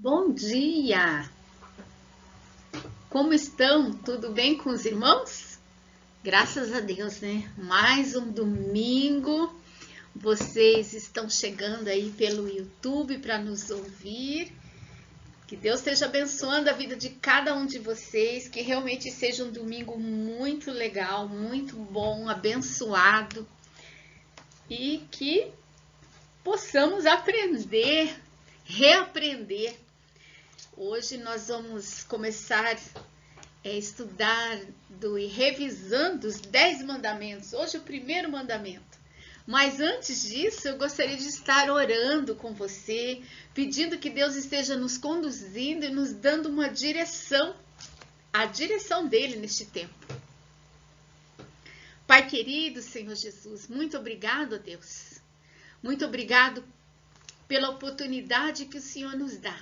Bom dia! Como estão? Tudo bem com os irmãos? Graças a Deus, né? Mais um domingo. Vocês estão chegando aí pelo YouTube para nos ouvir. Que Deus esteja abençoando a vida de cada um de vocês. Que realmente seja um domingo muito legal, muito bom, abençoado. E que possamos aprender, reaprender. Hoje nós vamos começar a estudar e revisando os 10 mandamentos. Hoje é o primeiro mandamento. Mas antes disso, eu gostaria de estar orando com você, pedindo que Deus esteja nos conduzindo e nos dando uma direção, a direção dele neste tempo. Pai querido, Senhor Jesus, muito obrigado, Deus. Muito obrigado pela oportunidade que o Senhor nos dá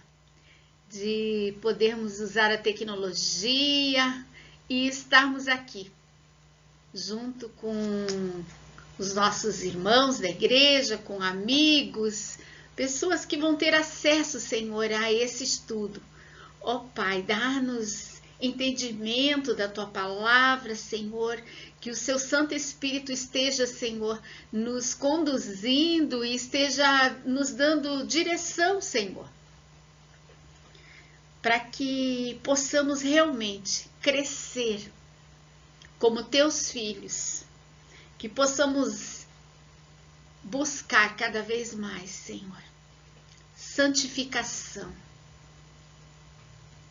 de podermos usar a tecnologia e estarmos aqui, junto com os nossos irmãos da igreja, com amigos, pessoas que vão ter acesso, Senhor, a esse estudo. Ó Pai, dá-nos entendimento da Tua palavra, Senhor, que o Seu Santo Espírito esteja, Senhor, nos conduzindo e esteja nos dando direção, Senhor, para que possamos realmente crescer como teus filhos, que possamos buscar cada vez mais, Senhor, santificação,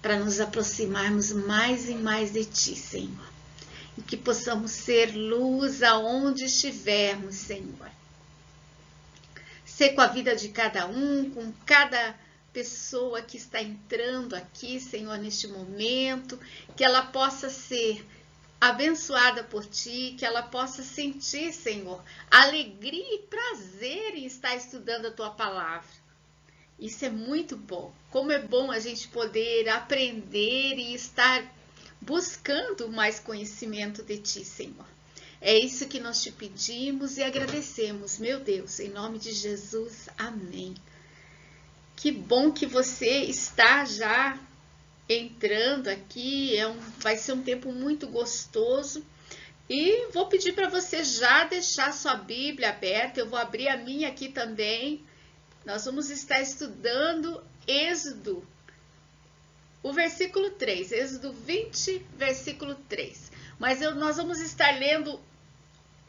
para nos aproximarmos mais e mais de Ti, Senhor, e que possamos ser luz aonde estivermos, Senhor. Ser com a vida de cada um, com cada pessoa que está entrando aqui, Senhor, neste momento, que ela possa ser abençoada por Ti, que ela possa sentir, Senhor, alegria e prazer em estar estudando a Tua palavra. Isso é muito bom. Como é bom a gente poder aprender e estar buscando mais conhecimento de Ti, Senhor. É isso que nós Te pedimos e agradecemos, meu Deus, em nome de Jesus. Amém. Que bom que você está já entrando aqui, vai ser um tempo muito gostoso. E vou pedir para você já deixar sua Bíblia aberta, eu vou abrir a minha aqui também. Nós vamos estar estudando Êxodo, o versículo 3, Êxodo 20, versículo 3. Mas nós vamos estar lendo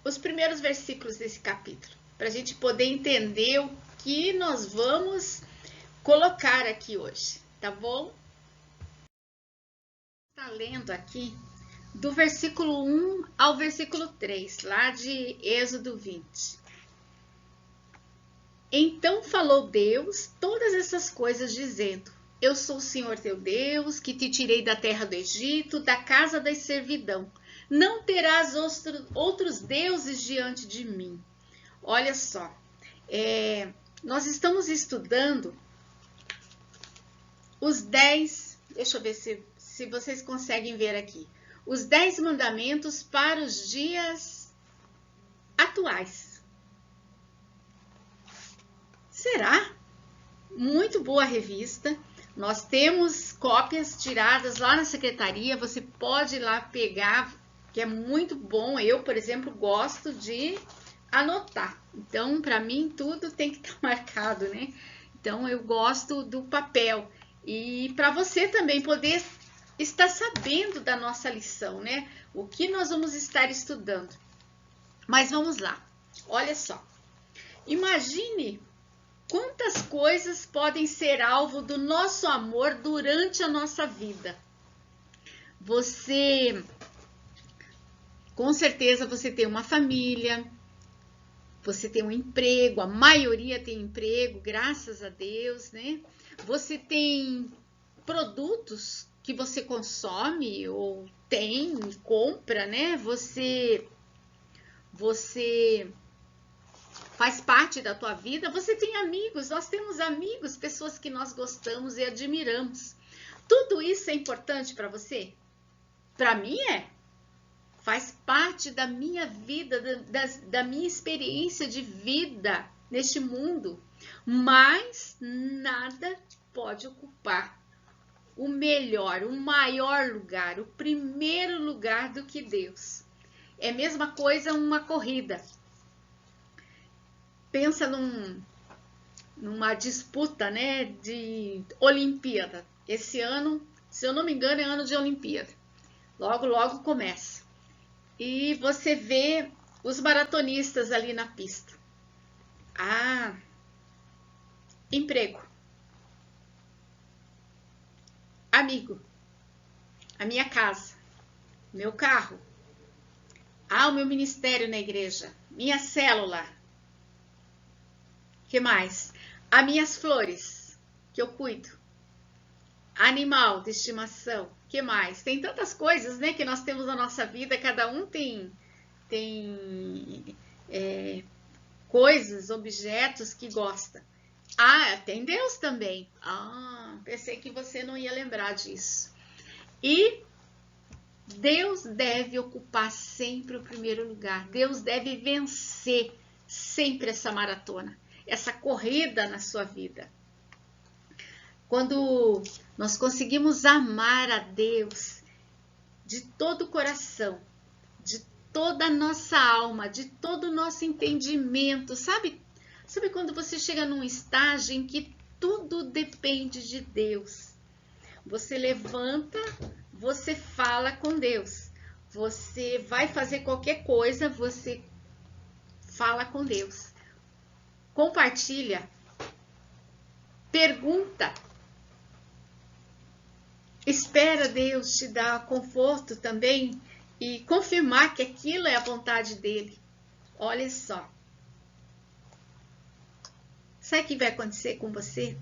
os primeiros versículos desse capítulo, para a gente poder entender o que nós vamos colocar aqui hoje, tá bom? Está lendo aqui do versículo 1 ao versículo 3, lá de Êxodo 20. Então falou Deus todas essas coisas, dizendo: Eu sou o Senhor teu Deus, que te tirei da terra do Egito, da casa da servidão. Não terás outros deuses diante de mim. Olha só, nós estamos estudando os 10, deixa eu ver se vocês conseguem ver aqui, os 10 mandamentos para os dias atuais. Será? Muito boa a revista. Nós temos cópias tiradas lá na secretaria, você pode ir lá pegar, que é muito bom. Eu, por exemplo, gosto de anotar. Então, para mim, tudo tem que estar marcado, né? Então, eu gosto do papel. E para você também poder estar sabendo da nossa lição, né? O que nós vamos estar estudando. Mas vamos lá. Olha só. Imagine quantas coisas podem ser alvo do nosso amor durante a nossa vida. Com certeza, você tem uma família, você tem um emprego, a maioria tem emprego, graças a Deus, né? Você tem produtos que você consome ou tem e compra, né? Você faz parte da tua vida. Você tem amigos, nós temos amigos, pessoas que nós gostamos e admiramos. Tudo isso é importante para você? Para mim é. Faz parte da minha vida, da minha experiência de vida neste mundo. Mas nada pode ocupar o melhor, o maior lugar, o primeiro lugar do que Deus. É a mesma coisa uma corrida. Pensa numa disputa, né, de Olimpíada. Esse ano, se eu não me engano, é ano de Olimpíada. Logo, logo começa. E você vê os maratonistas ali na pista. Ah, emprego. Amigo. A minha casa. Meu carro. Ah, o meu ministério na igreja. Minha célula. Que mais? As minhas flores, que eu cuido. Animal de estimação. Que mais? Tem tantas coisas, né, que nós temos na nossa vida. Cada um tem coisas, objetos que gosta. Ah, tem Deus também. Ah, pensei que você não ia lembrar disso. E Deus deve ocupar sempre o primeiro lugar. Deus deve vencer sempre essa maratona, essa corrida na sua vida. Quando nós conseguimos amar a Deus de todo o coração, de toda a nossa alma, de todo o nosso entendimento, sabe quando você chega num estágio em que tudo depende de Deus? Você levanta, você fala com Deus. Você vai fazer qualquer coisa, você fala com Deus. Compartilha. Pergunta. Espera Deus te dar conforto também e confirmar que aquilo é a vontade dele. Olha só. Sabe o que vai acontecer com você?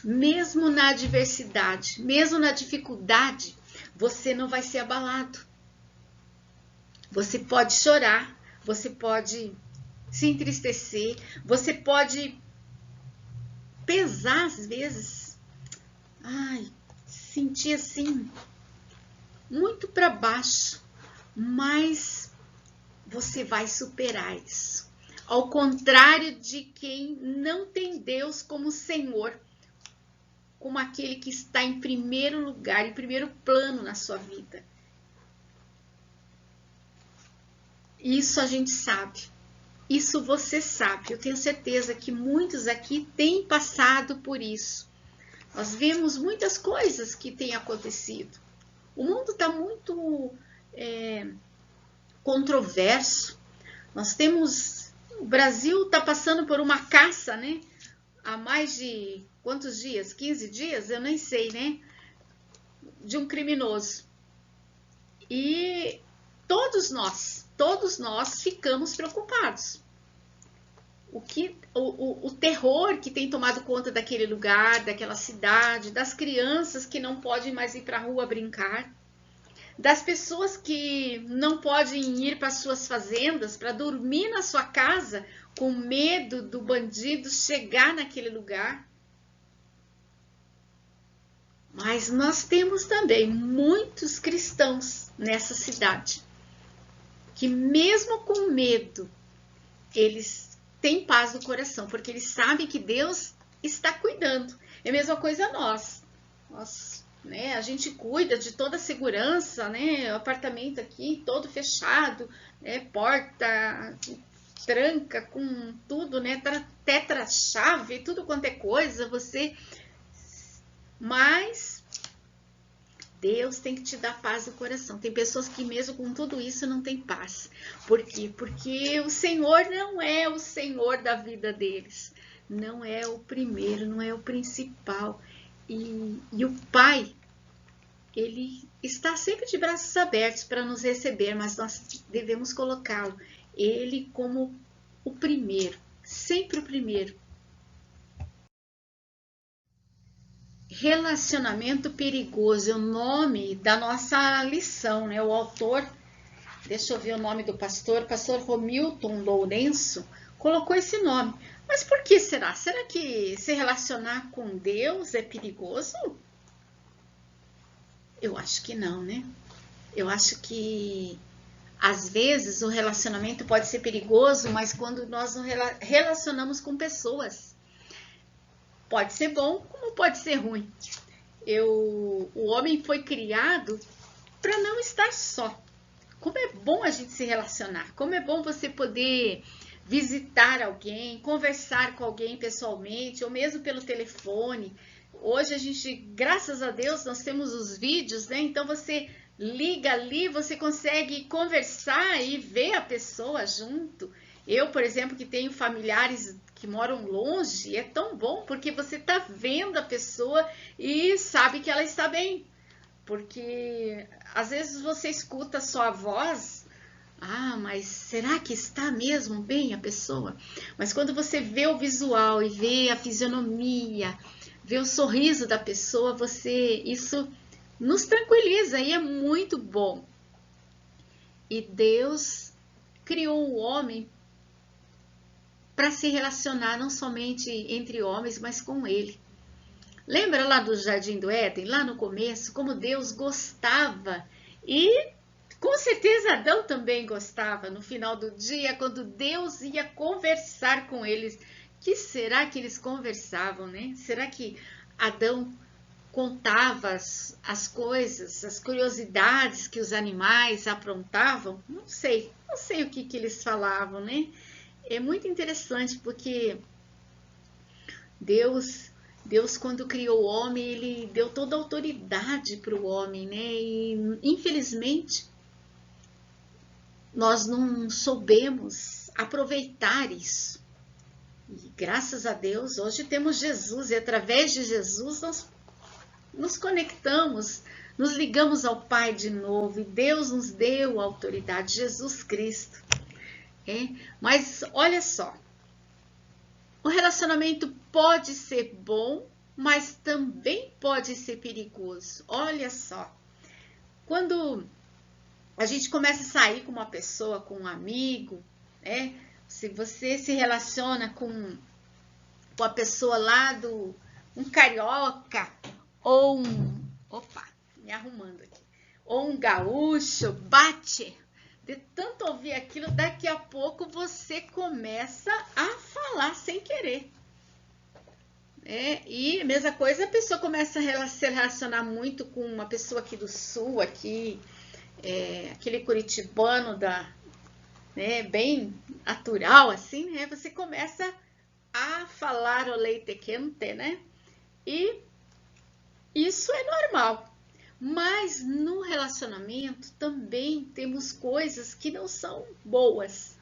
Mesmo na adversidade, mesmo na dificuldade, você não vai ser abalado. Você pode chorar, você pode se entristecer, você pode pesar às vezes. Ai, sentir assim, muito para baixo, mas você vai superar isso. Ao contrário de quem não tem Deus como Senhor, como aquele que está em primeiro lugar, em primeiro plano na sua vida. Isso a gente sabe. Isso você sabe. Eu tenho certeza que muitos aqui têm passado por isso. Nós vemos muitas coisas que têm acontecido. O mundo está muito controverso. Nós temos... O Brasil está passando por uma caça, né? Há mais de quantos dias? 15 dias? Eu nem sei, né? De um criminoso. E todos nós ficamos preocupados. O terror que tem tomado conta daquele lugar, daquela cidade, das crianças que não podem mais ir para a rua brincar, das pessoas que não podem ir para suas fazendas, para dormir na sua casa, com medo do bandido chegar naquele lugar. Mas nós temos também muitos cristãos nessa cidade, que mesmo com medo, eles têm paz no coração, porque eles sabem que Deus está cuidando. É a mesma coisa nós, né, a gente cuida de toda a segurança, né, o apartamento aqui todo fechado, né, porta, tranca com tudo, né, tetra-chave, tudo quanto é coisa, mas Deus tem que te dar paz no coração. Tem pessoas que mesmo com tudo isso não tem paz. Por quê? Porque o Senhor não é o Senhor da vida deles. Não é o primeiro, não é o principal. E o Pai, Ele está sempre de braços abertos para nos receber, mas nós devemos colocá-lo, Ele como o primeiro, sempre o primeiro. Relacionamento perigoso é o nome da nossa lição, né? O autor, deixa eu ver o nome do pastor Romilton Lourenço, colocou esse nome. Mas por que será? Será que se relacionar com Deus é perigoso? Eu acho que não, né? Eu acho que às vezes o relacionamento pode ser perigoso, mas quando nós nos relacionamos com pessoas. Pode ser bom, como pode ser ruim. O homem foi criado para não estar só. Como é bom a gente se relacionar, como é bom você poder visitar alguém, conversar com alguém pessoalmente, ou mesmo pelo telefone. Hoje a gente, graças a Deus, nós temos os vídeos, né? Então você liga ali, você consegue conversar e ver a pessoa junto. Eu, por exemplo, que tenho familiares que moram longe, é tão bom porque você está vendo a pessoa e sabe que ela está bem. Porque às vezes você escuta só a voz, mas será que está mesmo bem a pessoa? Mas quando você vê o visual e vê a fisionomia, vê o sorriso da pessoa, isso nos tranquiliza e é muito bom. E Deus criou o homem para se relacionar não somente entre homens, mas com ele. Lembra lá do Jardim do Éden, lá no começo, como Deus gostava e com certeza Adão também gostava no final do dia, quando Deus ia conversar com eles. Que será que eles conversavam, né? Será que Adão contava as coisas, as curiosidades que os animais aprontavam? Não sei o que eles falavam, né? É muito interessante porque Deus, quando criou o homem, ele deu toda a autoridade para o homem, né? E infelizmente nós não soubemos aproveitar isso. E graças a Deus, hoje temos Jesus e através de Jesus nós nos conectamos, nos ligamos ao Pai de novo e Deus nos deu a autoridade, Jesus Cristo. Mas olha só, o relacionamento pode ser bom, mas também pode ser perigoso. Olha só, quando a gente começa a sair com uma pessoa, com um amigo, se você se relaciona com a pessoa lá um carioca, ou me arrumando aqui, ou um gaúcho, bate, de tanto ouvir aquilo, daqui a pouco você começa a falar sem querer. E a mesma coisa, a pessoa começa a se relacionar muito com uma pessoa aqui do sul, aqui, aquele curitibano bem natural, assim, né? Você começa a falar o leite quente, né? E isso é normal. Mas no relacionamento também temos coisas que não são boas.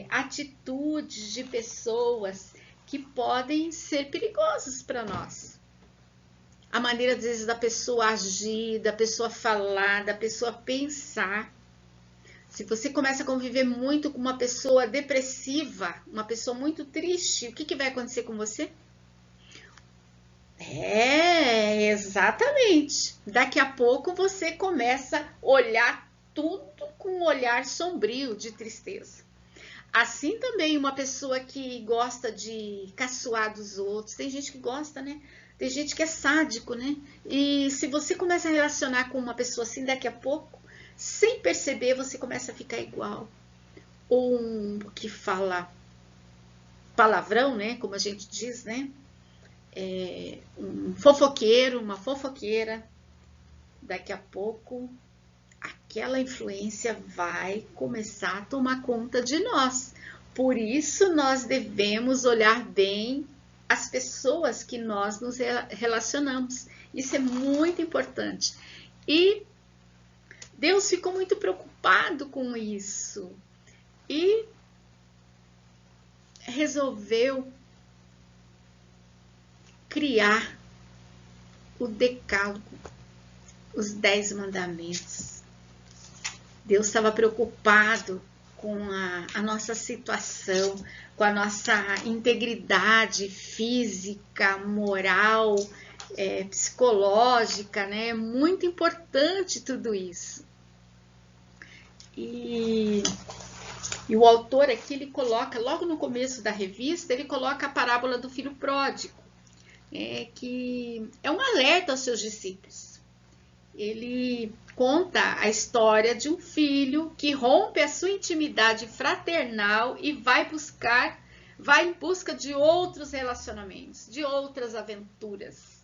Atitudes de pessoas que podem ser perigosas para nós. A maneira, às vezes, da pessoa agir, da pessoa falar, da pessoa pensar. Se você começa a conviver muito com uma pessoa depressiva, uma pessoa muito triste, o que vai acontecer com você? Exatamente. Daqui a pouco você começa a olhar tudo com um olhar sombrio de tristeza. Assim também uma pessoa que gosta de caçoar dos outros. Tem gente que gosta, né? Tem gente que é sádico, né? E se você começa a relacionar com uma pessoa assim, daqui a pouco, sem perceber, você começa a ficar igual. Ou um que fala palavrão, né? Como a gente diz, né? Um fofoqueiro, uma fofoqueira, daqui a pouco aquela influência vai começar a tomar conta de nós. Por isso nós devemos olhar bem as pessoas que nós nos relacionamos. Isso é muito importante. E Deus ficou muito preocupado com isso e resolveu criar o decálogo, os 10 mandamentos. Deus estava preocupado com a nossa situação, com a nossa integridade física, moral, psicológica, né? É muito importante tudo isso. E o autor aqui, ele coloca, logo no começo da revista, ele coloca a parábola do filho pródigo, que é um alerta aos seus discípulos. Ele conta a história de um filho que rompe a sua intimidade fraternal e vai vai em busca de outros relacionamentos, de outras aventuras.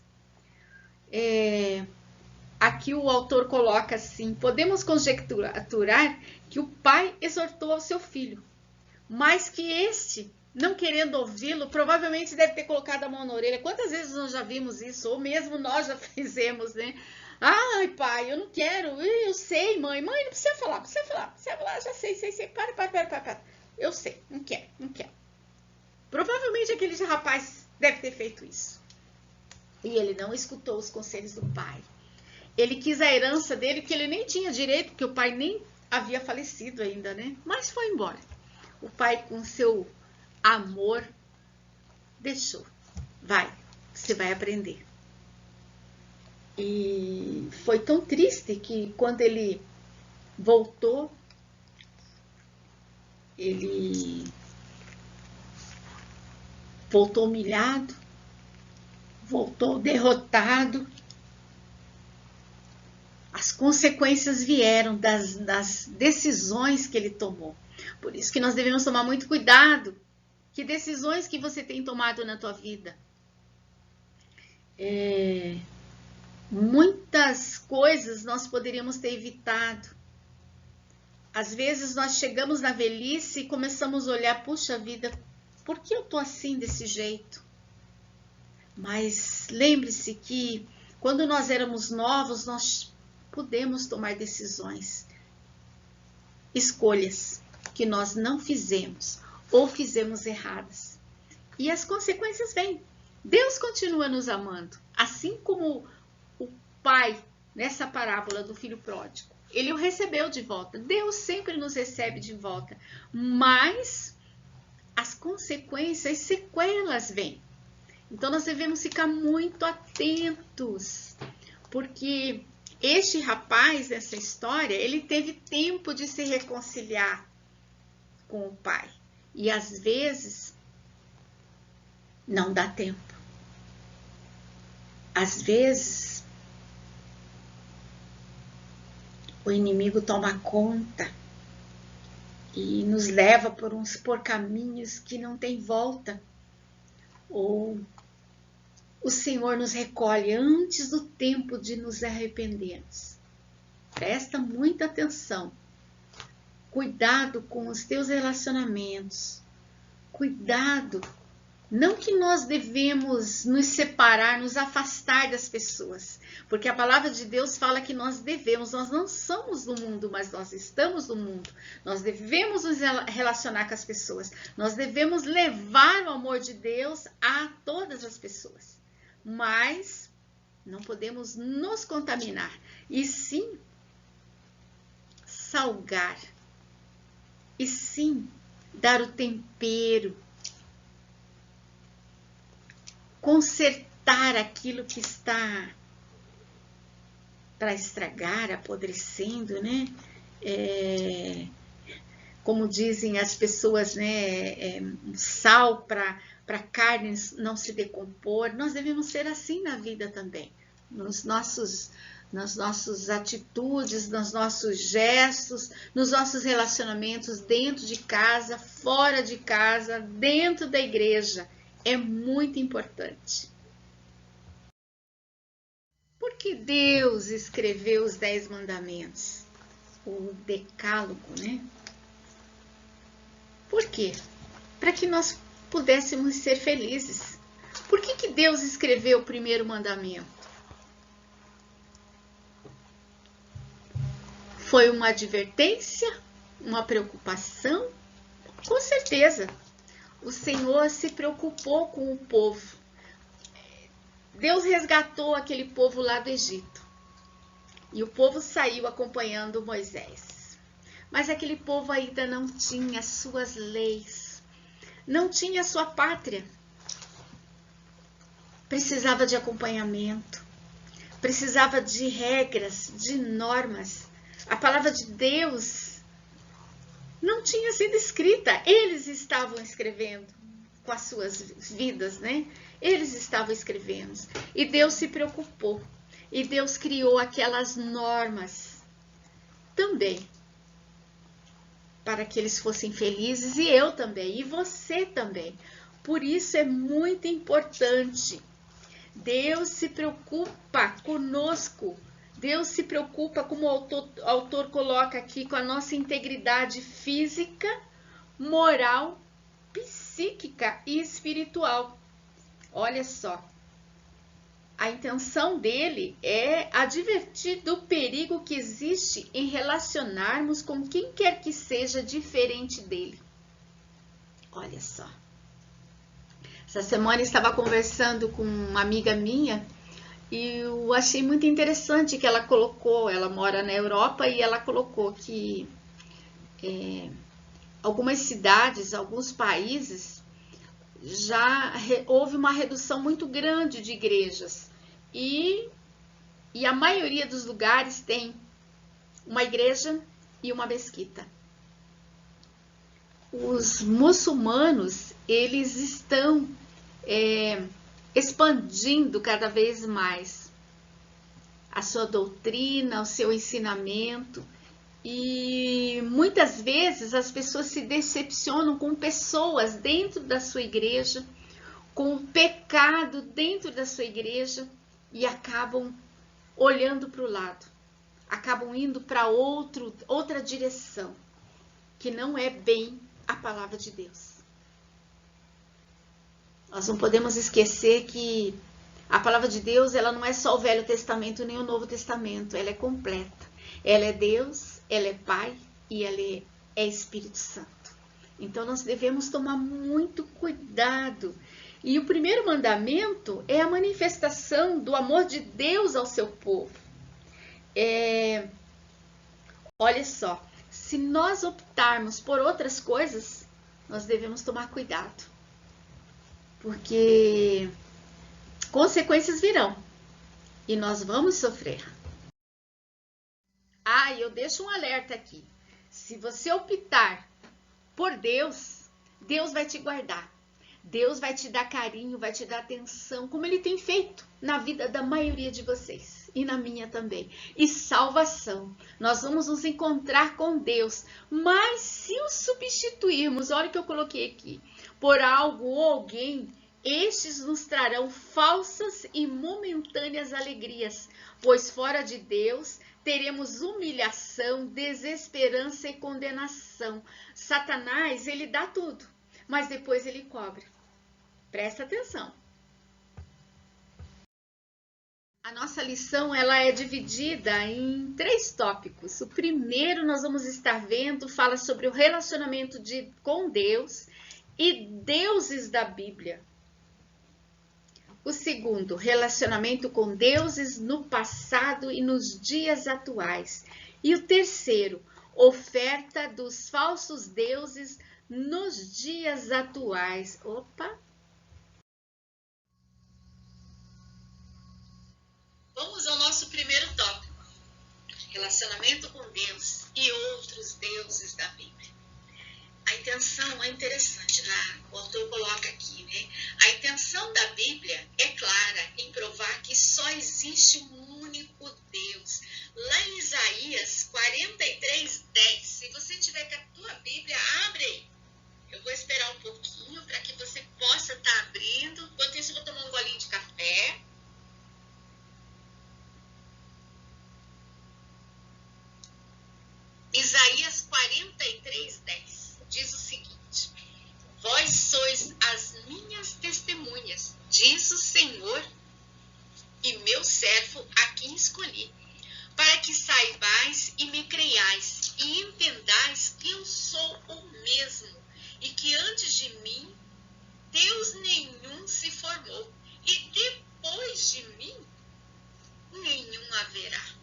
Aqui o autor coloca assim: podemos conjecturar que o pai exortou ao seu filho, mas que este, não querendo ouvi-lo, provavelmente deve ter colocado a mão na orelha. Quantas vezes nós já vimos isso? Ou mesmo nós já fizemos, né? Ai, pai, eu não quero. Eu sei, mãe. Mãe, não precisa falar, já sei. Para. Eu sei, não quero. Provavelmente aquele rapaz deve ter feito isso. E ele não escutou os conselhos do pai. Ele quis a herança dele, que ele nem tinha direito, porque o pai nem havia falecido ainda, né? Mas foi embora. O pai, com seu amor, deixou. Vai, você vai aprender. E foi tão triste que quando ele voltou, ele voltou humilhado, voltou derrotado. As consequências vieram das decisões que ele tomou. Por isso que nós devemos tomar muito cuidado. Que decisões que você tem tomado na tua vida? Muitas coisas nós poderíamos ter evitado. Às vezes nós chegamos na velhice e começamos a olhar, puxa vida, por que eu tô assim desse jeito? Mas lembre-se que quando nós éramos novos, nós podemos tomar decisões, escolhas que nós não fizemos ou fizemos erradas. E as consequências vêm. Deus continua nos amando, assim como o pai, nessa parábola do filho pródigo, ele o recebeu de volta. Deus sempre nos recebe de volta, mas as consequências, as sequelas vêm. Então nós devemos ficar muito atentos, porque este rapaz, nessa história, ele teve tempo de se reconciliar com o pai. E às vezes não dá tempo. Às vezes o inimigo toma conta e nos leva por caminhos que não tem volta. Ou o Senhor nos recolhe antes do tempo de nos arrependermos. Presta muita atenção. Cuidado com os teus relacionamentos. Cuidado. Não que nós devemos nos separar, nos afastar das pessoas. Porque a palavra de Deus fala que nós devemos. Nós não somos do mundo, mas nós estamos no mundo. Nós devemos nos relacionar com as pessoas. Nós devemos levar o amor de Deus a todas as pessoas. Mas não podemos nos contaminar. E sim salgar. E sim dar o tempero. Consertar aquilo que está para estragar, apodrecendo, né? Como dizem as pessoas, né? Sal para a carne não se decompor. Nós devemos ser assim na vida também. Nas nossas atitudes, nos nossos gestos, nos nossos relacionamentos dentro de casa, fora de casa, dentro da igreja. É muito importante. Por que Deus escreveu os 10 mandamentos? O decálogo, né? Por quê? Para que nós pudéssemos ser felizes. Por que Deus escreveu o primeiro mandamento? Foi uma advertência? Uma preocupação? Com certeza. O Senhor se preocupou com o povo. Deus resgatou aquele povo lá do Egito. E o povo saiu acompanhando Moisés. Mas aquele povo ainda não tinha suas leis. Não tinha sua pátria. Precisava de acompanhamento. Precisava de regras, de normas. A palavra de Deus não tinha sido escrita, eles estavam escrevendo com as suas vidas, né? Eles estavam escrevendo. E Deus se preocupou. E Deus criou aquelas normas também para que eles fossem felizes, e eu também, e você também. Por isso é muito importante. Deus se preocupa conosco. Deus se preocupa, como o autor coloca aqui, com a nossa integridade física, moral, psíquica e espiritual. Olha só. A intenção dele é advertir do perigo que existe em relacionarmos com quem quer que seja diferente dele. Olha só. Essa semana eu estava conversando com uma amiga minha e eu achei muito interessante que ela colocou, ela mora na Europa e ela colocou que algumas cidades, alguns países, já houve uma redução muito grande de igrejas e a maioria dos lugares tem uma igreja e uma mesquita. Os muçulmanos, eles estão expandindo cada vez mais a sua doutrina, o seu ensinamento, e muitas vezes as pessoas se decepcionam com pessoas dentro da sua igreja, com o pecado dentro da sua igreja, e acabam olhando para o lado, acabam indo para outra direção, que não é bem a palavra de Deus. Nós não podemos esquecer que a palavra de Deus, ela não é só o Velho Testamento nem o Novo Testamento, ela é completa. Ela é Deus, ela é Pai e ela é Espírito Santo. Então nós devemos tomar muito cuidado. E o primeiro mandamento é a manifestação do amor de Deus ao seu povo. Olha só, se nós optarmos por outras coisas, nós devemos tomar cuidado. Porque consequências virão e nós vamos sofrer. E eu deixo um alerta aqui. Se você optar por Deus, Deus vai te guardar. Deus vai te dar carinho, vai te dar atenção, como Ele tem feito na vida da maioria de vocês e na minha também. E salvação. Nós vamos nos encontrar com Deus. Mas se o substituirmos, olha o que eu coloquei aqui, por algo ou alguém, estes nos trarão falsas e momentâneas alegrias, pois fora de Deus teremos humilhação, desesperança e condenação. Satanás, ele dá tudo, mas depois ele cobra. Presta atenção. A nossa lição, ela é dividida em 3 tópicos. O primeiro nós vamos estar vendo, fala sobre o relacionamento com Deus e deuses da Bíblia. O segundo, relacionamento com deuses no passado e nos dias atuais. E o terceiro, oferta dos falsos deuses nos dias atuais. Opa! Vamos ao nosso primeiro tópico, relacionamento com Deus e outros deuses da Bíblia. A intenção é interessante, o autor coloca aqui, né? A intenção da Bíblia é clara em provar que só existe um único Deus. Lá em Isaías 43:10, se você tiver com a tua Bíblia, abre aí. Eu vou esperar um pouquinho para que você possa estar abrindo. Enquanto isso, eu vou tomar um golinho de café. Isaías 43:10 diz o seguinte: vós sois as minhas testemunhas, diz o Senhor, e meu servo a quem escolhi, para que saibais e me creiais, e entendais que eu sou o mesmo, e que antes de mim Deus nenhum se formou, e depois de mim nenhum haverá.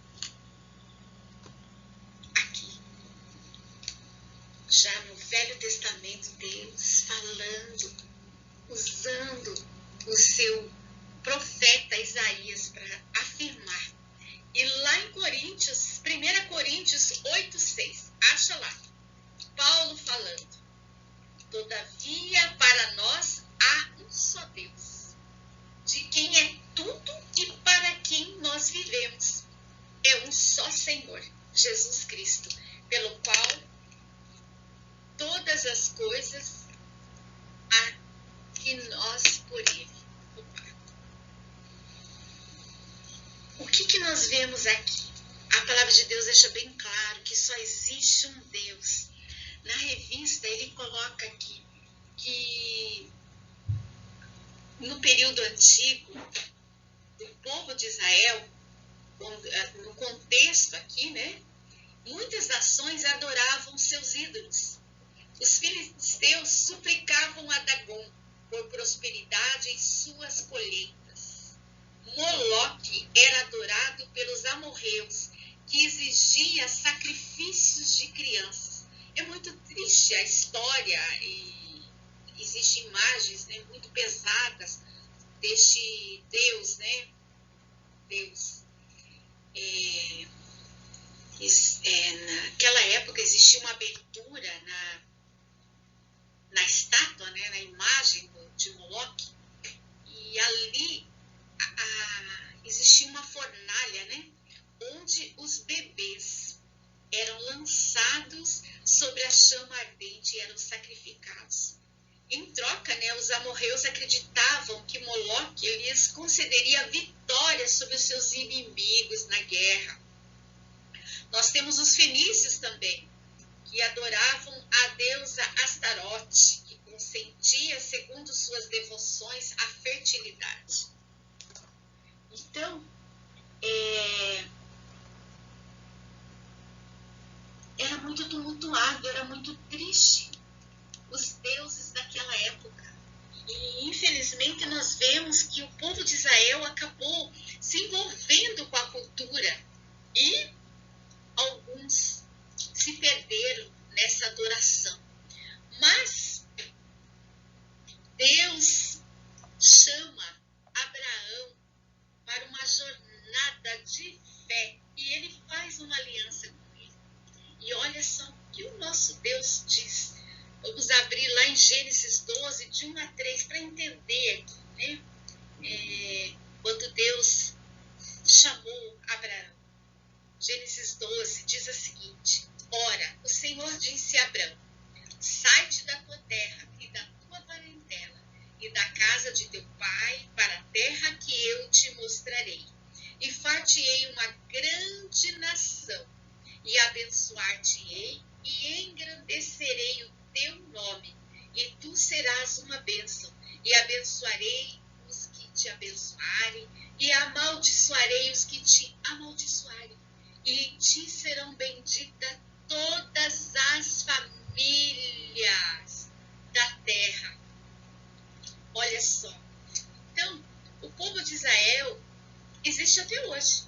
Já no Velho Testamento, Deus falando, usando o seu profeta Isaías para afirmar. E lá em Coríntios, 1 Coríntios 8:6, acha lá, Paulo falando: todavia para nós há um só Deus, de quem é tudo e para quem nós vivemos. É um só Senhor, Jesus Cristo, pelo qual todas as coisas a que nós por ele. O que nós vemos aqui? A palavra de Deus deixa bem claro que só existe um Deus. Na revista ele coloca aqui que no período antigo, o povo de Israel, no contexto aqui, né, muitas nações adoravam seus ídolos. Os filisteus suplicavam a Dagom por prosperidade em suas colheitas. Moloque era adorado pelos amorreus, que exigia sacrifícios de crianças. É muito triste a história e existem imagens, né, muito pesadas deste Deus, né? Deus. Naquela época existia uma abertura na estátua, né, na imagem de Moloque, e ali existia uma fornalha, né, onde os bebês eram lançados sobre a chama ardente e eram sacrificados. Em troca, né, os amorreus acreditavam que Moloque lhes concederia vitória sobre os seus inimigos na guerra. Nós temos os fenícios também, que adoravam a deusa Astarote, que consentia, segundo suas devoções, a fertilidade. Então, era muito tumultuado, era muito triste os deuses daquela época. E, infelizmente, nós vemos que o povo de Israel acabou se envolvendo com a cultura e alguns se perderam nessa adoração. Mas Deus chama Abraão para uma jornada de fé e ele faz uma aliança com ele. E olha só o que o nosso Deus diz. Vamos abrir lá em Gênesis 12, de 1 a 3, para entender aqui, né? Quando Deus chamou Abraão. Gênesis 12 diz o seguinte: Ora, o Senhor disse a Abraão: sai-te da tua terra e da tua parentela e da casa de teu pai para a terra que eu te mostrarei. E far-te-ei uma grande nação, e abençoar-te-ei, e engrandecerei o teu nome, e tu serás uma bênção, e abençoarei os que te abençoarem, e amaldiçoarei os que te amaldiçoarem, e em ti serão benditas todas as famílias da terra. Olha só. Então, o povo de Israel existe até hoje.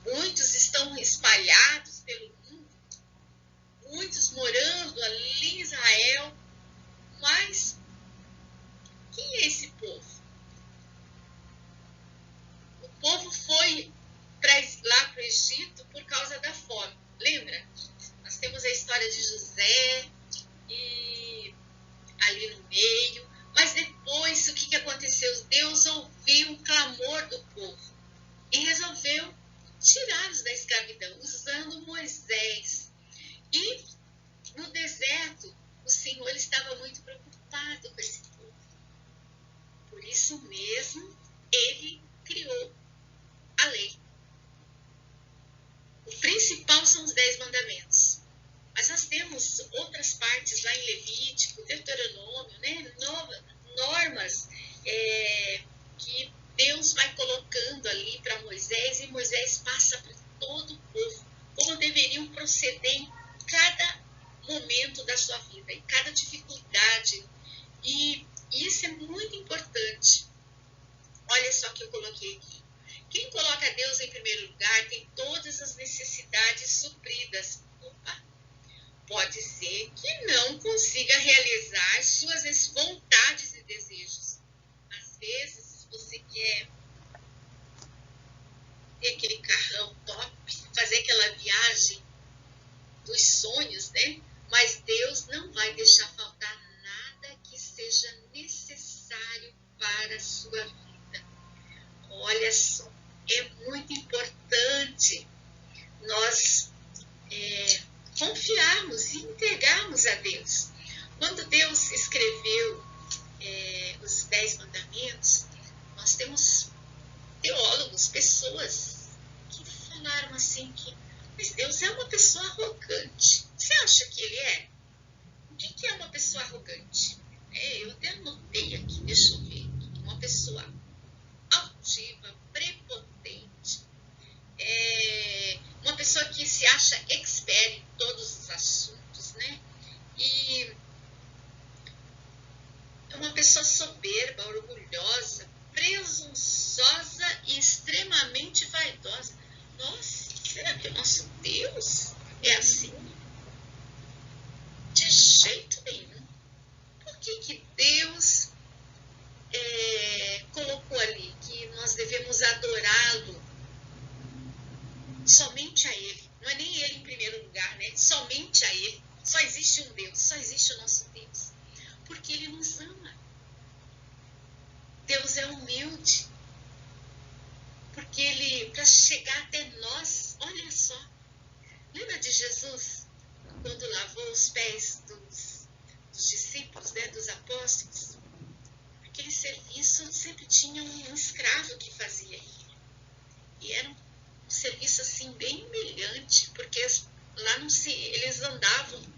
Muitos estão espalhados pelo mundo, muitos morando ali em Israel, mas quem é esse povo? O povo foi lá para o Egito por causa da fome. Lembra? Nós temos a história de José e ali no meio. Mas depois, o que aconteceu? Deus ouviu o clamor do povo e resolveu tirá-los da escravidão, usando Moisés. E no deserto, o Senhor estava muito preocupado com esse povo. Por isso mesmo, ele criou a lei. O principal são os 10 mandamentos. Mas nós temos outras partes lá em Levítico, Deuteronômio, né? Normas que Deus vai colocando ali para Moisés, e Moisés passa para todo o povo como deveriam proceder em cada momento da sua vida, em cada dificuldade. E isso é muito importante. Olha só o que eu coloquei aqui. Quem coloca Deus em primeiro lugar tem todas as necessidades supridas. Pode ser que não consiga realizar suas vontades e desejos. Às vezes, você quer ter aquele carrão top, fazer aquela viagem dos sonhos, né? Mas Deus não vai deixar faltar nada que seja necessário para a sua vida. Olha só, é muito importante nós confiarmos para Deus. Quando Deus escreveu os 10 mandamentos, nós temos teólogos, pessoas que falaram assim que mas Deus é uma pessoa arrogante. Você acha que ele é? O que é uma pessoa arrogante? Eu até anotei aqui, deixa eu ver. Uma pessoa altiva, prepotente, uma pessoa que se acha expert em todos os assuntos, né? E uma pessoa soberba, orgulhosa, presunçosa e extremamente vaidosa. Nossa, será que o nosso Deus é assim? De jeito nenhum. Por que Deus colocou ali que nós devemos adorá-lo somente a Ele? Não é nem Ele em primeiro lugar, né? Somente a Ele. Só existe um Deus, só existe o nosso Deus. Porque Ele nos ama. Deus é humilde. Porque Ele, para chegar até nós, olha só. Lembra de Jesus, quando lavou os pés dos discípulos, né, dos apóstolos? Aquele serviço sempre tinha um escravo que fazia ele. E era um serviço assim bem humilhante, porque lá eles andavam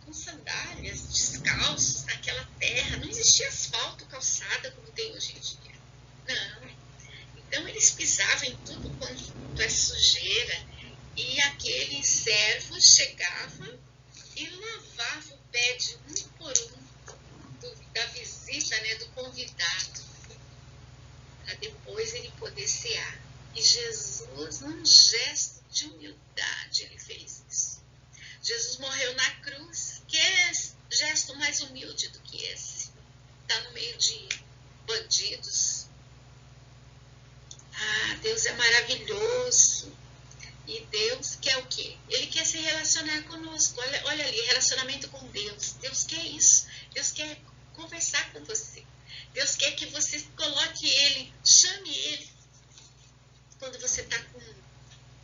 com sandálias, descalços, naquela terra. Não existia asfalto, calçada como tem hoje em dia. Não. Então eles pisavam em tudo quanto é sujeira. E aquele servo chegava e lavava o pé de um por um da visita, né, do convidado, para depois ele poder cear. E Jesus, num gesto de humildade, ele fez isso. Jesus morreu na cruz. Que gesto mais humilde do que esse? Está no meio de bandidos. Ah, Deus é maravilhoso. E Deus quer o quê? Ele quer se relacionar conosco. Olha ali, relacionamento com Deus. Deus quer isso. Deus quer conversar com você. Deus quer que você coloque Ele, chame Ele. Quando você está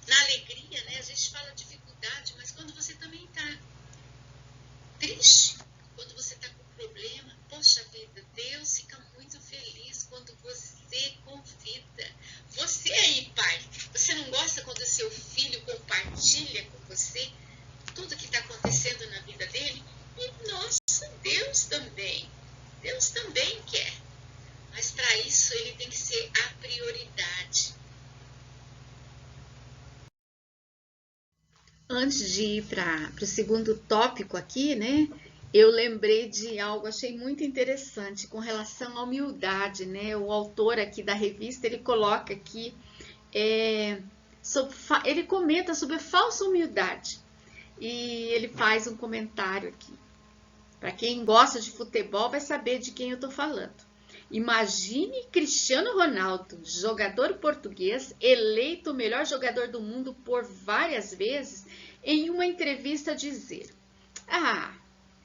na alegria, né? A gente fala dificuldade, mas quando você também está triste, quando você está com problema, poxa vida, Deus fica muito feliz quando você convida. Você aí, pai, você não gosta quando o seu filho compartilha com você tudo que está acontecendo na vida dele? E nossa, Deus também quer. Mas para isso ele tem que ser a prioridade. Antes de ir para o segundo tópico aqui, né? Eu lembrei de algo, achei muito interessante com relação à humildade, né? O autor aqui da revista, ele coloca aqui, ele comenta sobre a falsa humildade. E ele faz um comentário aqui. Para quem gosta de futebol vai saber de quem eu estou falando. Imagine Cristiano Ronaldo, jogador português, eleito o melhor jogador do mundo por várias vezes, em uma entrevista dizer: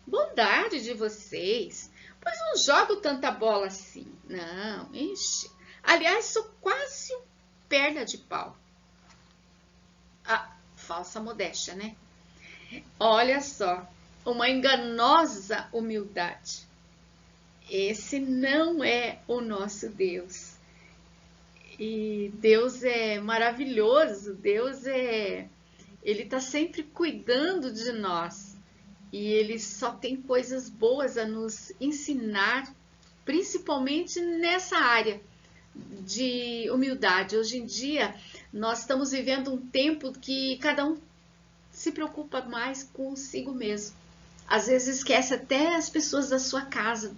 bondade de vocês, pois não jogo tanta bola assim. Não, aliás, sou quase um perna de pau. Falsa modéstia, né? Olha só, uma enganosa humildade. Esse não é o nosso Deus. E Deus é maravilhoso, Ele está sempre cuidando de nós. E Ele só tem coisas boas a nos ensinar, principalmente nessa área de humildade. Hoje em dia, nós estamos vivendo um tempo que cada um se preocupa mais consigo mesmo. Às vezes esquece até as pessoas da sua casa,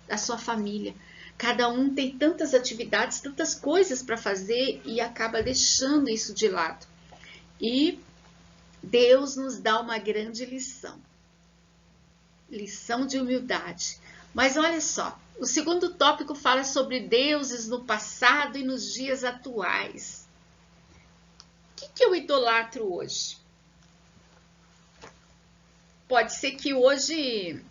da sua família. Cada um tem tantas atividades, tantas coisas para fazer e acaba deixando isso de lado. E Deus nos dá uma grande lição. Lição de humildade. Mas olha só, o segundo tópico fala sobre deuses no passado e nos dias atuais. O que eu idolatro hoje? Pode ser que hoje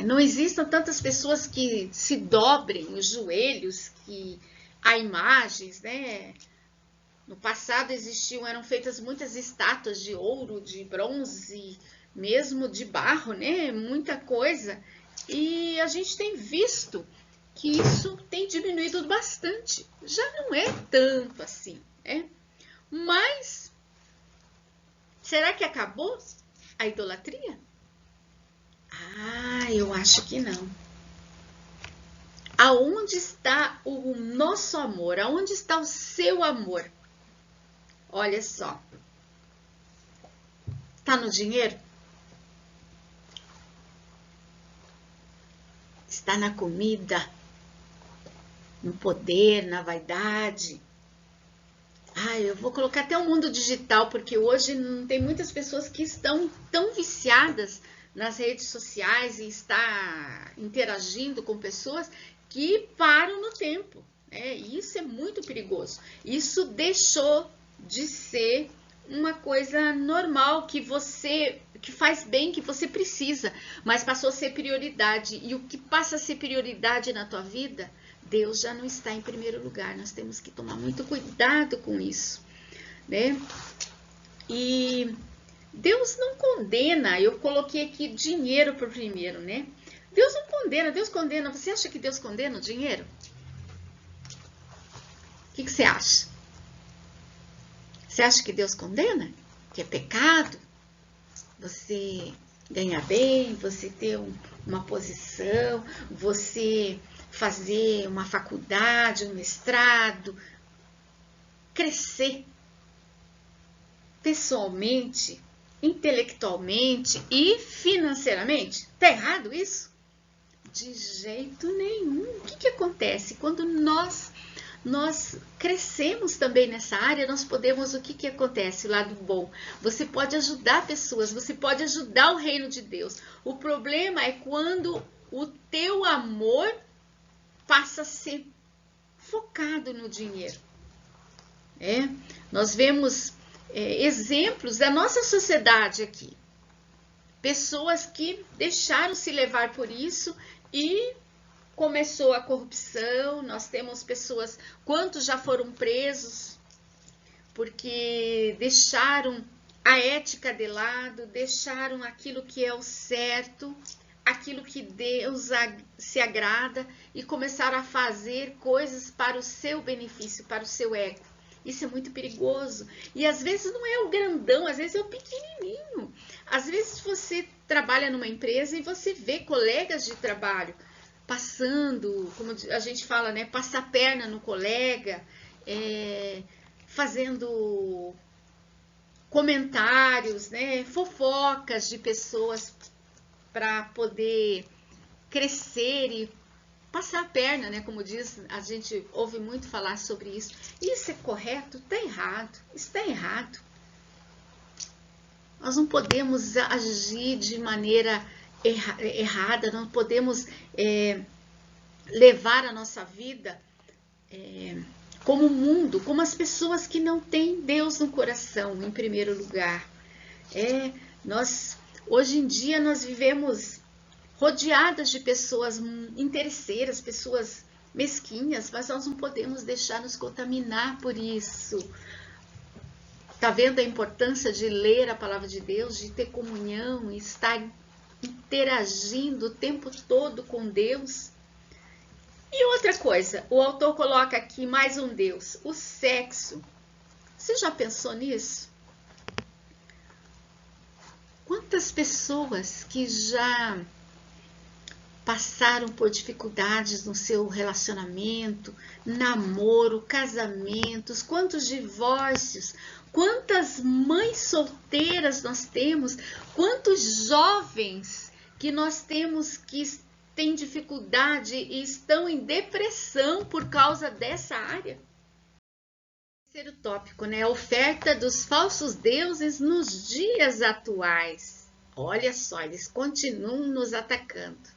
não existam tantas pessoas que se dobrem os joelhos, que há imagens, né? No passado eram feitas muitas estátuas de ouro, de bronze, mesmo de barro, né? Muita coisa. E a gente tem visto que isso tem diminuído bastante. Já não é tanto assim, né? Mas será que acabou a idolatria? Ah, eu acho que não. Aonde está o nosso amor? Aonde está o seu amor? Olha só. Está no dinheiro? Está na comida? No poder, na vaidade? Ah, eu vou colocar até o mundo digital, porque hoje tem muitas pessoas que estão tão viciadas nas redes sociais e está interagindo com pessoas que param no tempo. Isso é muito perigoso. Isso deixou de ser uma coisa normal que faz bem, que você precisa, mas passou a ser prioridade. E o que passa a ser prioridade na tua vida, Deus já não está em primeiro lugar. Nós temos que tomar muito cuidado com isso, né? E Deus não condena. Eu coloquei aqui dinheiro por primeiro, né? Deus não condena. Deus condena. Você acha que Deus condena o dinheiro? O que você acha? Você acha que Deus condena? Que é pecado? Você ganhar bem, você ter uma posição, você fazer uma faculdade, um mestrado, crescer pessoalmente, intelectualmente e financeiramente. Tá errado isso? De jeito nenhum. O que acontece quando nós crescemos também nessa área? Nós podemos, o que acontece? O lado bom, você pode ajudar pessoas, você pode ajudar o reino de Deus. O problema é quando o teu amor passa a ser focado no dinheiro. Nós vemos exemplos da nossa sociedade aqui. Pessoas que deixaram se levar por isso e começou a corrupção. Nós temos pessoas, quantos já foram presos porque deixaram a ética de lado, deixaram aquilo que é o certo, aquilo que Deus se agrada e começaram a fazer coisas para o seu benefício, para o seu ego. Isso é muito perigoso. E às vezes não é o grandão, às vezes é o pequenininho. Às vezes você trabalha numa empresa e você vê colegas de trabalho passando, como a gente fala, né, passar a perna no colega, fazendo comentários, né, fofocas de pessoas para poder crescer e passar a perna, né, como diz, a gente ouve muito falar sobre isso. Isso é correto? Está errado. Está errado. Nós não podemos agir de maneira errada, não podemos levar a nossa vida como o mundo, como as pessoas que não têm Deus no coração, em primeiro lugar. Hoje em dia nós vivemos rodeadas de pessoas interesseiras, pessoas mesquinhas, mas nós não podemos deixar nos contaminar por isso. Está vendo a importância de ler a palavra de Deus, de ter comunhão e estar interagindo o tempo todo com Deus? E outra coisa, o autor coloca aqui mais um Deus, o sexo. Você já pensou nisso? Quantas pessoas que já passaram por dificuldades no seu relacionamento, namoro, casamentos, quantos divórcios, quantas mães solteiras nós temos, quantos jovens que nós temos que têm dificuldade e estão em depressão por causa dessa área. Terceiro tópico, né? A oferta dos falsos deuses nos dias atuais. Olha só, eles continuam nos atacando.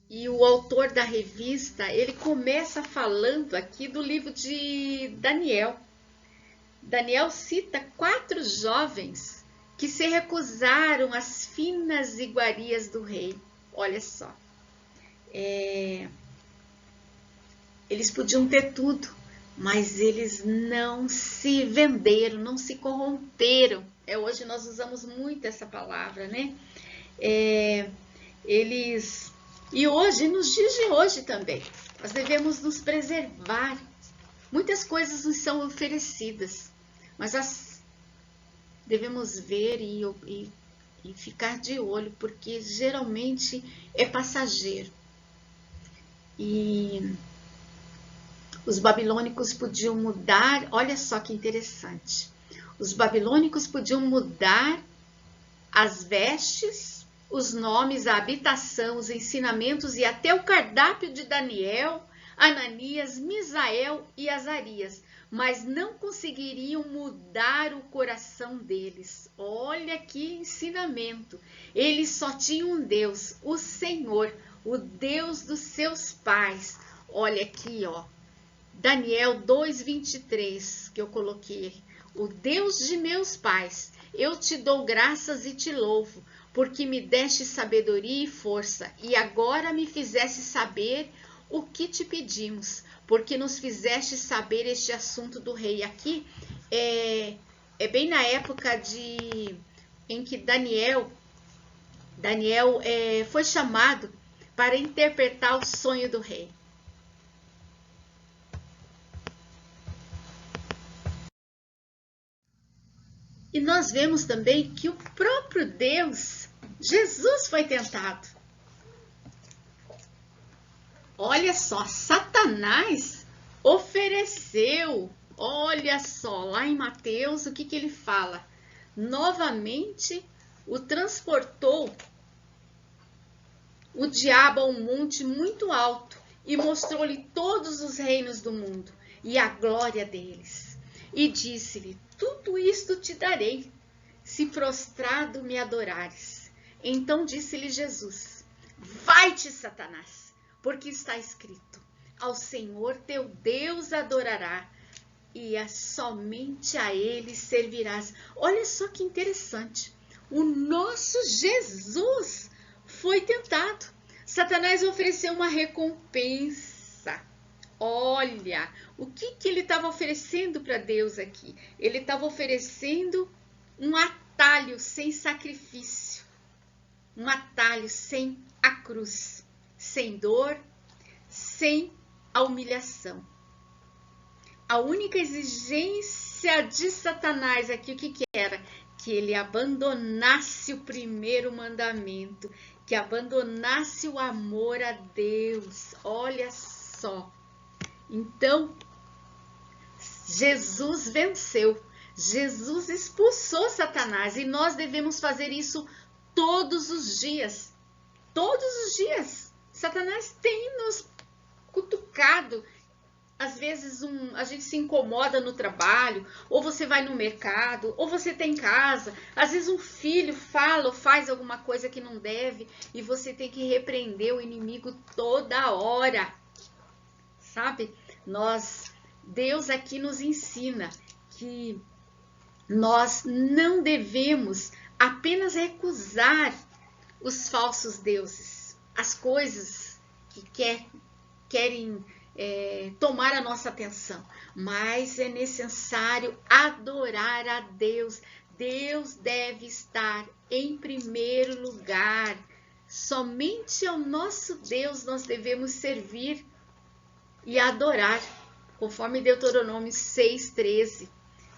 E o autor da revista, ele começa falando aqui do livro de Daniel. Daniel cita 4 jovens que se recusaram às finas iguarias do rei. Olha só. Eles podiam ter tudo, mas eles não se venderam, não se corromperam. Hoje nós usamos muito essa palavra, né? E hoje, nos dias de hoje também, nós devemos nos preservar. Muitas coisas nos são oferecidas, mas devemos ver e ficar de olho, porque geralmente é passageiro. E os babilônicos podiam mudar, olha só que interessante. Os babilônicos podiam mudar as vestes, os nomes, a habitação, os ensinamentos e até o cardápio de Daniel, Ananias, Misael e Azarias, mas não conseguiriam mudar o coração deles. Olha que ensinamento! Eles só tinham um Deus, o Senhor, o Deus dos seus pais. Olha aqui, ó, Daniel 2:23, que eu coloquei. O Deus de meus pais, eu te dou graças e te louvo, porque me deste sabedoria e força, e agora me fizeste saber o que te pedimos, porque nos fizeste saber este assunto do rei. Aqui é bem na época em que Daniel foi chamado para interpretar o sonho do rei. E nós vemos também que o próprio Deus, Jesus, foi tentado. Olha só, Satanás ofereceu, olha só, lá em Mateus, o que ele fala? Novamente o transportou o diabo a um monte muito alto e mostrou-lhe todos os reinos do mundo e a glória deles. E disse-lhe: tudo isto te darei, se prostrado me adorares. Então disse-lhe Jesus: vai-te, Satanás, porque está escrito: ao Senhor teu Deus adorará, e somente a ele servirás. Olha só que interessante. O nosso Jesus foi tentado. Satanás ofereceu uma recompensa. Olha, o que ele estava oferecendo para Deus aqui? Ele estava oferecendo um atalho sem sacrifício, um atalho sem a cruz, sem dor, sem a humilhação. A única exigência de Satanás aqui, o que era? Que ele abandonasse o primeiro mandamento, que abandonasse o amor a Deus. Olha só. Então, Jesus venceu. Jesus expulsou Satanás e nós devemos fazer isso todos os dias. Todos os dias. Satanás tem nos cutucado. Às vezes a gente se incomoda no trabalho, ou você vai no mercado, ou você está em casa. Às vezes um filho fala ou faz alguma coisa que não deve e você tem que repreender o inimigo toda hora. Sabe? Deus aqui nos ensina que nós não devemos apenas recusar os falsos deuses, as coisas que querem tomar a nossa atenção, mas é necessário adorar a Deus. Deus deve estar em primeiro lugar. Somente ao nosso Deus nós devemos servir e adorar, conforme Deuteronômio 6:13,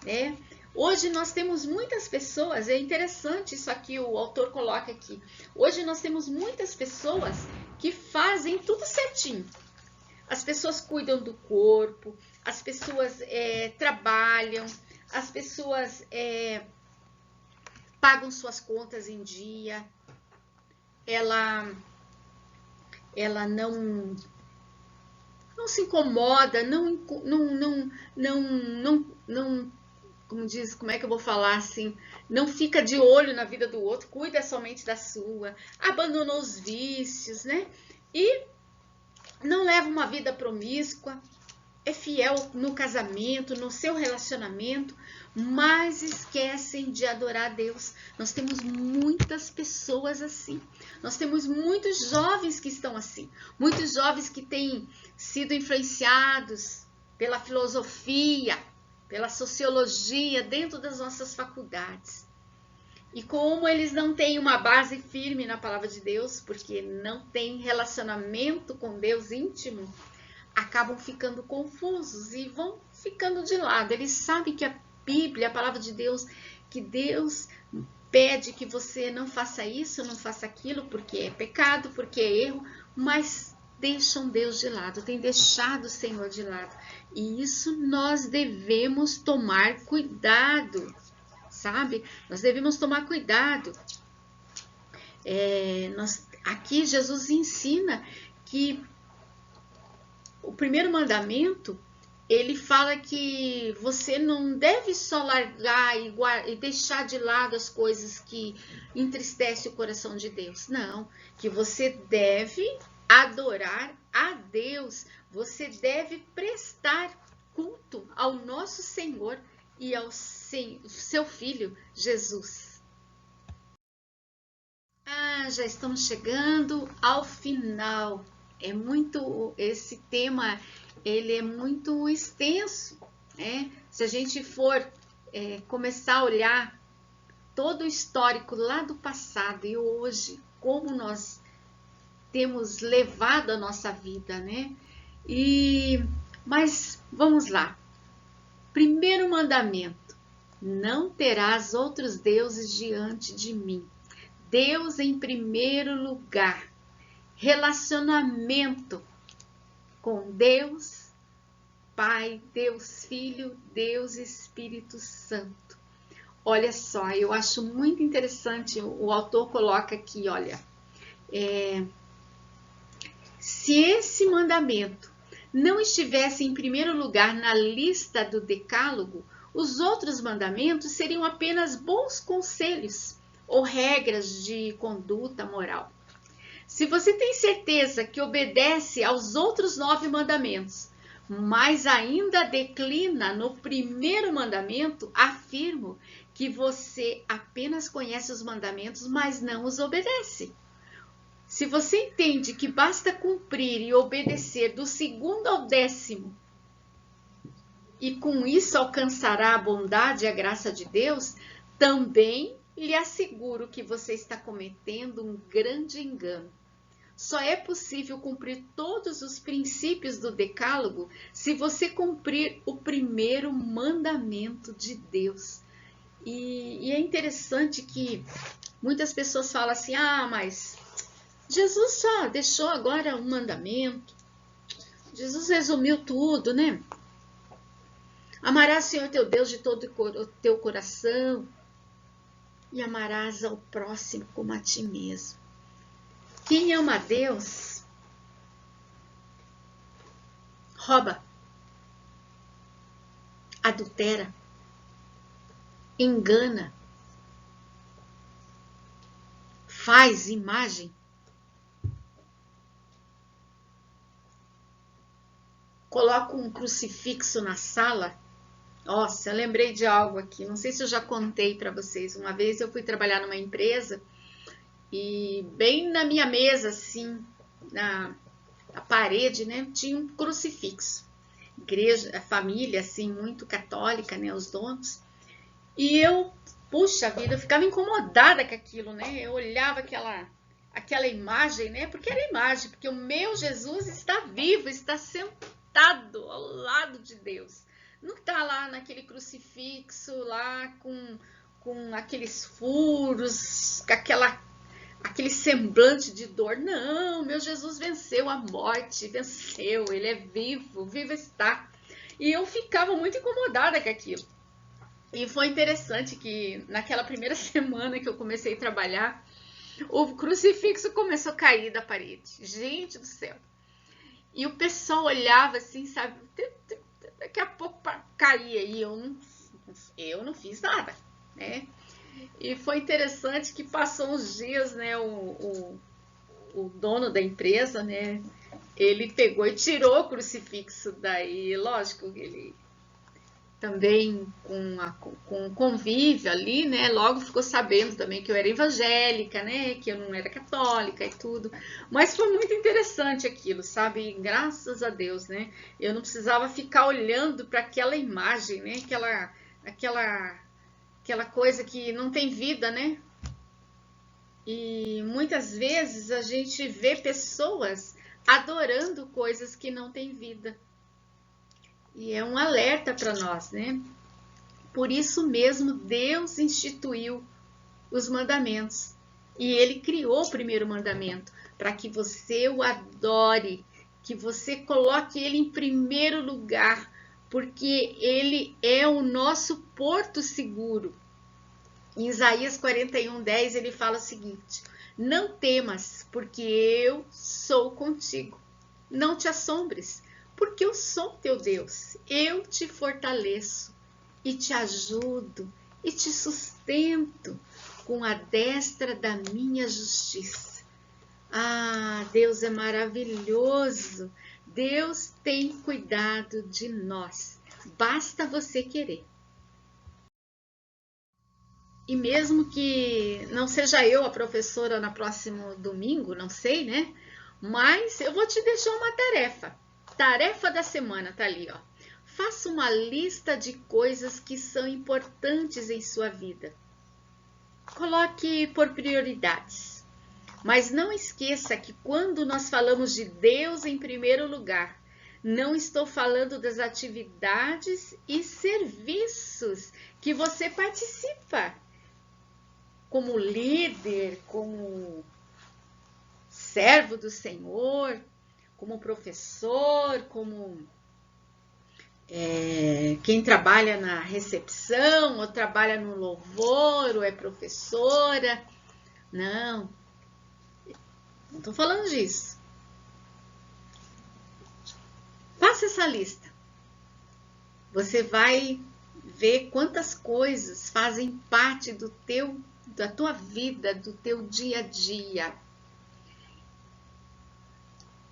né? Hoje nós temos muitas pessoas, é interessante isso aqui, o autor coloca aqui. Hoje nós temos muitas pessoas que fazem tudo certinho. As pessoas cuidam do corpo, as pessoas trabalham, as pessoas pagam suas contas em dia, ela não se incomoda, como é que eu vou falar assim, não fica de olho na vida do outro, cuida somente da sua, abandonou os vícios, né? E não leva uma vida promíscua, é fiel no casamento, no seu relacionamento, mas esquecem de adorar a Deus. Nós temos muitas pessoas assim. Nós temos muitos jovens que estão assim. Muitos jovens que têm sido influenciados pela filosofia, pela sociologia dentro das nossas faculdades. E como eles não têm uma base firme na palavra de Deus, porque não tem relacionamento com Deus íntimo, acabam ficando confusos e vão ficando de lado. Eles sabem que a Bíblia, a palavra de Deus, que Deus pede que você não faça isso, não faça aquilo, porque é pecado, porque é erro, mas deixam Deus de lado, têm deixado o Senhor de lado. E isso nós devemos tomar cuidado, sabe? Nós devemos tomar cuidado. Aqui Jesus ensina que o primeiro mandamento, ele fala que você não deve só largar e deixar de lado as coisas que entristecem o coração de Deus. Não, que você deve adorar a Deus, você deve prestar culto ao nosso Senhor e ao seu Filho, Jesus. Já estamos chegando ao final. Esse tema, ele é muito extenso, né? Se a gente for começar a olhar todo o histórico lá do passado e hoje, como nós temos levado a nossa vida, né? Mas vamos lá. Primeiro mandamento: não terás outros deuses diante de mim. Deus em primeiro lugar. Relacionamento com Deus Pai, Deus Filho, Deus Espírito Santo. Olha só, eu acho muito interessante, o autor coloca aqui, olha, se esse mandamento não estivesse em primeiro lugar na lista do decálogo, os outros mandamentos seriam apenas bons conselhos ou regras de conduta moral. Se você tem certeza que obedece aos outros 9 mandamentos, mas ainda declina no primeiro mandamento, afirmo que você apenas conhece os mandamentos, mas não os obedece. Se você entende que basta cumprir e obedecer do 2º ao 10º, e com isso alcançará a bondade e a graça de Deus, também lhe asseguro que você está cometendo um grande engano. Só é possível cumprir todos os princípios do decálogo se você cumprir o primeiro mandamento de Deus. E é interessante que muitas pessoas falam assim, mas Jesus só deixou agora um mandamento. Jesus resumiu tudo, né? Amarás o Senhor teu Deus de todo o teu coração e amarás ao próximo como a ti mesmo. Quem ama a Deus rouba, adultera, engana, faz imagem, coloca um crucifixo na sala. Nossa, eu lembrei de algo aqui, não sei se eu já contei para vocês. Uma vez eu fui trabalhar numa empresa e bem na minha mesa, assim, na parede, né, tinha um crucifixo. Igreja, a família, assim, muito católica, né, os donos. E eu, puxa vida, eu ficava incomodada com aquilo, né? Eu olhava aquela imagem, né? Porque era imagem, porque o meu Jesus está vivo, está sentado ao lado de Deus. Não está lá naquele crucifixo, lá com aqueles furos, com aquele semblante de dor. Não, meu Jesus venceu a morte, venceu, ele é vivo, vivo está. E eu ficava muito incomodada com aquilo. E foi interessante que naquela primeira semana que eu comecei a trabalhar, o crucifixo começou a cair da parede. Gente do céu. E o pessoal olhava assim, sabe? Daqui a pouco caía e eu não fiz nada, né? E foi interessante que passou uns dias, né? O dono da empresa, né? Ele pegou e tirou o crucifixo daí, lógico, ele também com o convívio ali, né? Logo ficou sabendo também que eu era evangélica, né? Que eu não era católica e tudo. Mas foi muito interessante aquilo, sabe? Graças a Deus, né? Eu não precisava ficar olhando para aquela imagem, né? Aquela coisa que não tem vida, né? E muitas vezes a gente vê pessoas adorando coisas que não têm vida. E é um alerta para nós, né? Por isso mesmo Deus instituiu os mandamentos. E ele criou o primeiro mandamento para que você o adore, que você coloque ele em primeiro lugar, porque ele é o nosso porto seguro. Em Isaías 41:10 ele fala o seguinte: não temas, porque eu sou contigo. Não te assombres, porque eu sou teu Deus. Eu te fortaleço e te ajudo e te sustento com a destra da minha justiça. Ah, Deus é maravilhoso. Deus tem cuidado de nós. Basta você querer. E mesmo que não seja eu a professora no próximo domingo, não sei, né? Mas eu vou te deixar uma tarefa. Tarefa da semana, tá ali, ó. Faça uma lista de coisas que são importantes em sua vida. Coloque por prioridades. Mas não esqueça que quando nós falamos de Deus em primeiro lugar, não estou falando das atividades e serviços que você participa. Como líder, como servo do Senhor, como professor, como quem trabalha na recepção, ou trabalha no louvor, ou é professora. Não estou falando disso. Faça essa lista. Você vai ver quantas coisas fazem parte da tua vida, do teu dia a dia.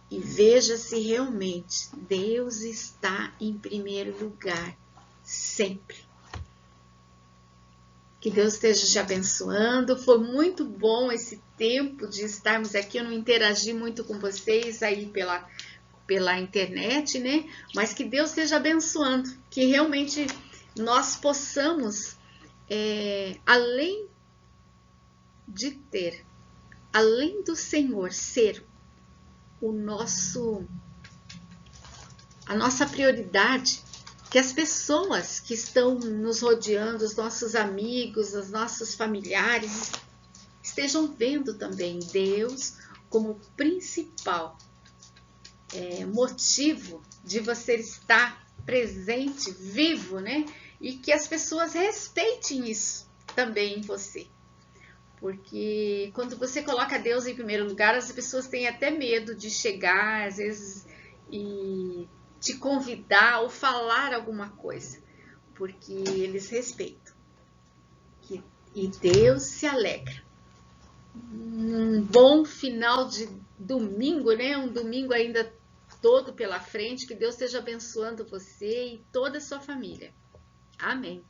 E veja se realmente Deus está em primeiro lugar, sempre. Que Deus esteja te abençoando. Foi muito bom esse tempo de estarmos aqui. Eu não interagi muito com vocês aí pela internet, né? Mas que Deus esteja abençoando. Que realmente nós possamos, além do Senhor ser a nossa prioridade, que as pessoas que estão nos rodeando, os nossos amigos, os nossos familiares, estejam vendo também Deus como principal motivo de você estar presente, vivo, né? E que as pessoas respeitem isso também em você. Porque quando você coloca Deus em primeiro lugar, as pessoas têm até medo de chegar, às vezes, e te convidar ou falar alguma coisa, porque eles respeitam. E Deus se alegra. Um bom final de domingo, né? Um domingo ainda todo pela frente. Que Deus esteja abençoando você e toda a sua família. Amém.